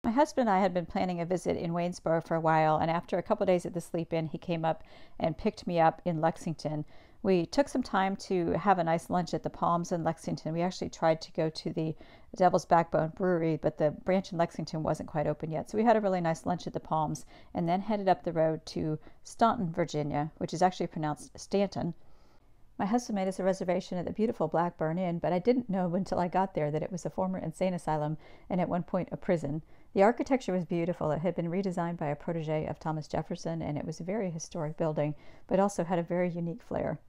My husband and I had been planning a visit in Waynesboro for a while, and after a couple of days at the sleep-in, he came up and picked me up in Lexington. We took some time to have a nice lunch at the Palms in Lexington. We actually tried to go to the Devil's Backbone Brewery, but the branch in Lexington wasn't quite open yet. So we had a really nice lunch at the Palms and then headed up the road to Staunton, Virginia, which is actually pronounced Staunton. My husband made us a reservation at the beautiful Blackburn Inn, but I didn't know until I got there that it was a former insane asylum and at one point a prison. The architecture was beautiful. It had been redesigned by a protege of Thomas Jefferson, and it was a very historic building, but also had a very unique flair.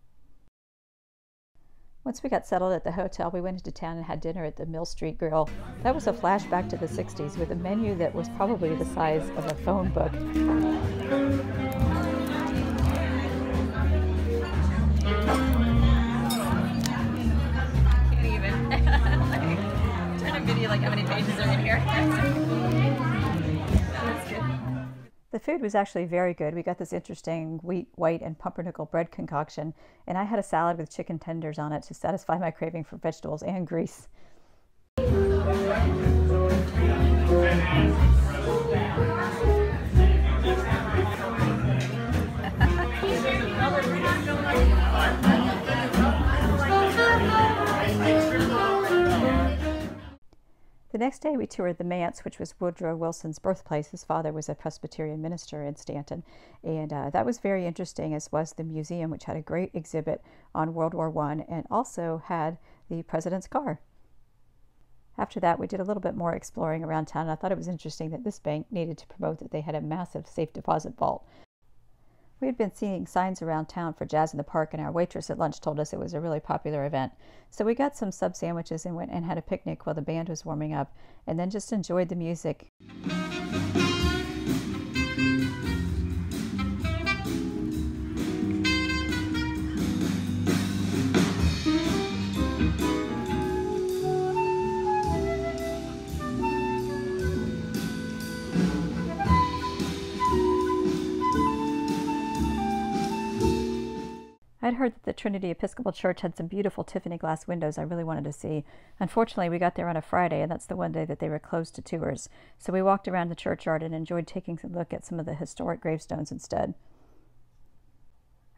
Once we got settled at the hotel, we went into town and had dinner at the Mill Street Grill. That was a flashback to the 60s with a menu that was probably the size of a phone book. Can't even. Trying to video like how many pages are in here. That's good. The food was actually very good. We got this interesting wheat, white, and pumpernickel bread concoction, and I had a salad with chicken tenders on it to satisfy my craving for vegetables and grease. The next day we toured the manse, which was Woodrow Wilson's birthplace. His father was a Presbyterian minister in Staunton, and that was very interesting, as was the museum, which had a great exhibit on World War I and also had the president's car. After that, we did a little bit more exploring around town, and I thought it was interesting that this bank needed to promote that they had a massive safe deposit vault. We had been seeing signs around town for Jazz in the Park, and our waitress at lunch told us it was a really popular event. So we got some sub sandwiches and went and had a picnic while the band was warming up, and then just enjoyed the music. I'd heard that the Trinity Episcopal Church had some beautiful Tiffany glass windows I really wanted to see. Unfortunately, we got there on a Friday, and that's the one day that they were closed to tours. So we walked around the churchyard and enjoyed taking a look at some of the historic gravestones instead.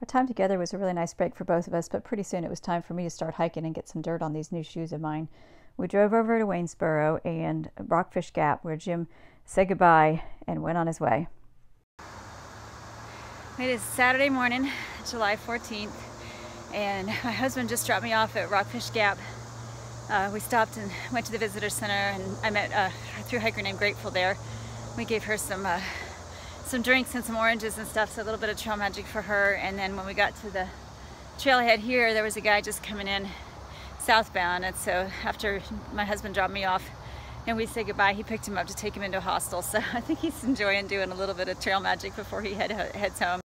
Our time together was a really nice break for both of us, but pretty soon it was time for me to start hiking and get some dirt on these new shoes of mine. We drove over to Waynesboro and Rockfish Gap, where Jim said goodbye and went on his way. It is Saturday morning, July 14th, and my husband just dropped me off at Rockfish Gap. We stopped and went to the visitor center, and I met a thru-hiker named Grateful there. We gave her some drinks and some oranges and stuff, so a little bit of trail magic for her. And then when we got to the trailhead here, there was a guy just coming in southbound, and so after my husband dropped me off and we said goodbye, he picked him up to take him into a hostel. So I think he's enjoying doing a little bit of trail magic before he heads home.